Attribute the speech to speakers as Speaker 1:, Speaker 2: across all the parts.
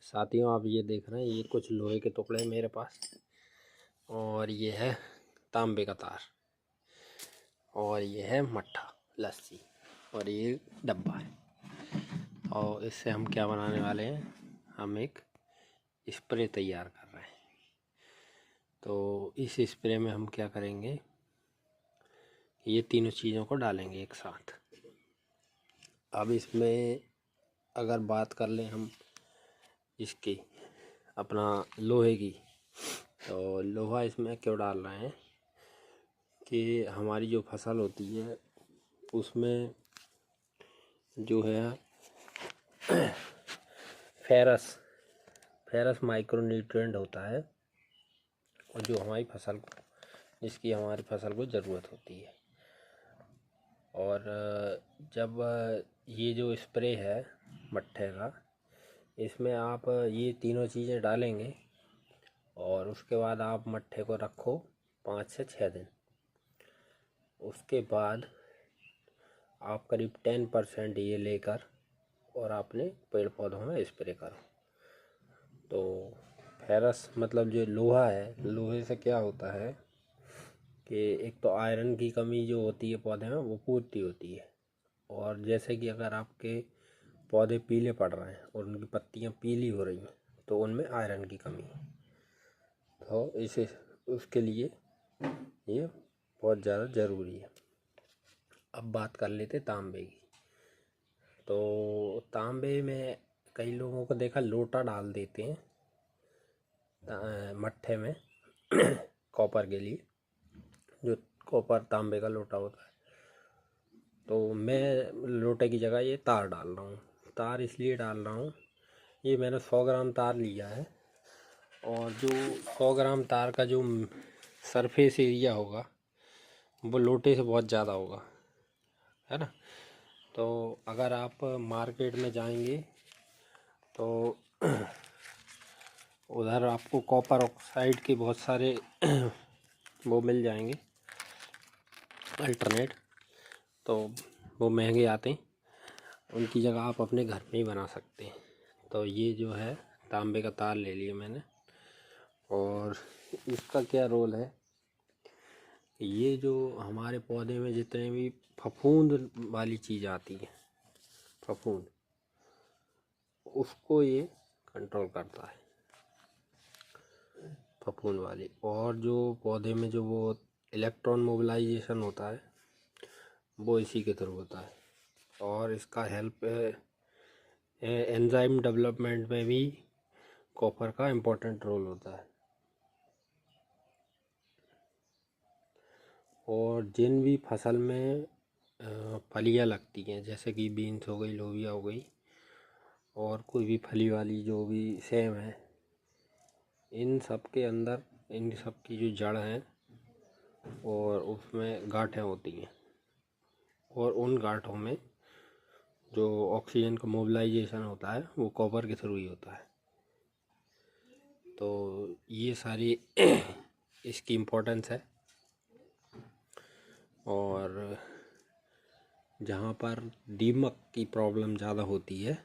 Speaker 1: साथियों, आप ये देख रहे हैं, ये कुछ लोहे के टुकड़े हैं मेरे पास। और ये है तांबे का तार, और ये है मट्ठा लस्सी, और ये डब्बा है। और इससे हम क्या बनाने वाले हैं, हम एक स्प्रे तैयार कर रहे हैं। तो इस स्प्रे में हम क्या करेंगे, ये तीनों चीज़ों को डालेंगे एक साथ। अब इसमें अगर बात कर लें हम इसकी, अपना लोहे की, तो लोहा इसमें क्यों डाल रहे हैं कि हमारी जो फसल होती है उसमें जो है फेरस माइक्रोन्यूट्रिएंट होता है, और जो हमारी फसल को, जिसकी हमारी फसल को ज़रूरत होती है। और जब ये जो स्प्रे है मट्ठे का, इसमें आप ये तीनों चीज़ें डालेंगे, और उसके बाद आप मट्ठे को रखो 5 से 6 दिन। उसके बाद आप करीब 10% ये लेकर और अपने पेड़ पौधों में स्प्रे करो। तो फेरस मतलब जो लोहा है, लोहे से क्या होता है कि एक तो आयरन की कमी जो होती है पौधे में, वो पूर्ति होती है। और जैसे कि अगर आपके पौधे पीले पड़ रहे हैं और उनकी पत्तियां पीली हो रही हैं, तो उनमें आयरन की कमी है। तो इसे उसके लिए ये बहुत ज़्यादा ज़रूरी है। अब बात कर लेते तांबे की। तो तांबे में कई लोगों को देखा लोटा डाल देते हैं मट्ठे में कॉपर के लिए, जो कॉपर तांबे का लोटा होता है। तो मैं लोटे की जगह ये तार डाल रहा हूँ। तार इसलिए डाल रहा हूँ, ये मैंने 100 ग्राम तार लिया है, और जो 100 ग्राम तार का जो सरफेस एरिया होगा वो लोटे से बहुत ज़्यादा होगा, है ना। तो अगर आप मार्केट में जाएंगे तो उधर आपको कॉपर ऑक्साइड के बहुत सारे वो मिल जाएंगे अल्टरनेट, तो वो महंगे आते हैं। उनकी जगह आप अपने घर में ही बना सकते हैं। तो ये जो है तांबे का तार ले लिए मैंने, और इसका क्या रोल है, ये जो हमारे पौधे में जितने भी फफूंद वाली चीज़ आती है, फफूंद, उसको ये कंट्रोल करता है, फफूंद वाली। और जो पौधे में जो वो इलेक्ट्रॉन मोबिलाइजेशन होता है, वो इसी के थ्रू होता है। और इसका हेल्प एंजाइम डेवलपमेंट में भी कॉपर का इम्पोर्टेंट रोल होता है। और जिन भी फसल में फलियाँ लगती हैं, जैसे कि बीन्स हो गई, लोबिया हो गई, और कोई भी फली वाली जो भी सेम है, इन सब के अंदर इन सब की जो जड़ हैं और उसमें गांठें होती हैं, और उन गांठों में जो ऑक्सीजन का मोबिलाइजेशन होता है वो कॉपर के थ्रू ही होता है। तो ये सारी इसकी इम्पोर्टेंस है। और जहाँ पर दीमक की प्रॉब्लम ज़्यादा होती है,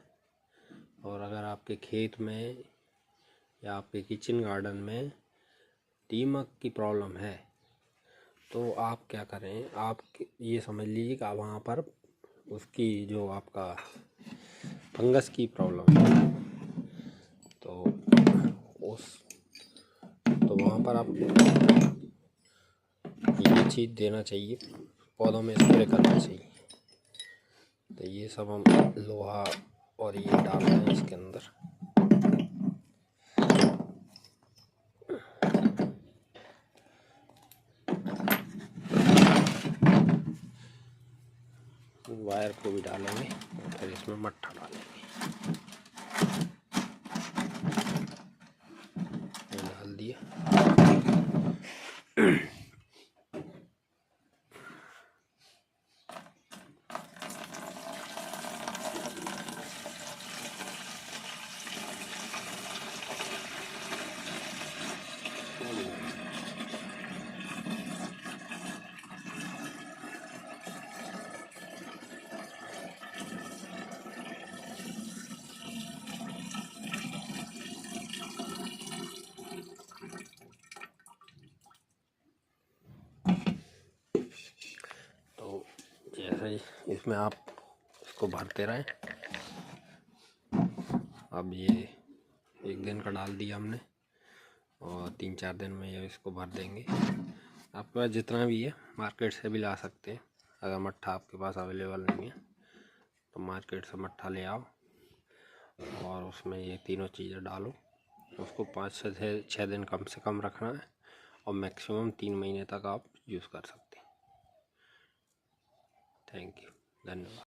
Speaker 1: और अगर आपके खेत में या आपके किचन गार्डन में दीमक की प्रॉब्लम है, तो आप क्या करें, आप ये समझ लीजिए कि वहाँ पर उसकी जो आपका फंगस की प्रॉब्लम है, तो वहाँ पर आप ये चीज़ देना चाहिए, पौधों में स्प्रे करना चाहिए। तो ये सब हम लोहा और ये डाल रहे हैं इसके अंदर। वायर को भी डालेंगे, और फिर इसमें मट्ठा डालेंगे। ये डाल दिया। ऐसे ही इसमें आप इसको भरते रहें। अब ये 1 दिन का डाल दिया हमने और 3-4 दिन में ये इसको भर देंगे। आपके पास जितना भी है मार्केट से भी ला सकते हैं। अगर मट्ठा आपके पास अवेलेबल नहीं है तो मार्केट से मट्ठा ले आओ और उसमें ये तीनों चीज़ें डालो। उसको 5 से 6 दिन कम से कम रखना है और मैक्सिमम 3 महीने तक आप यूज़ कर सकते हैं। थैंक यू, धन्यवाद।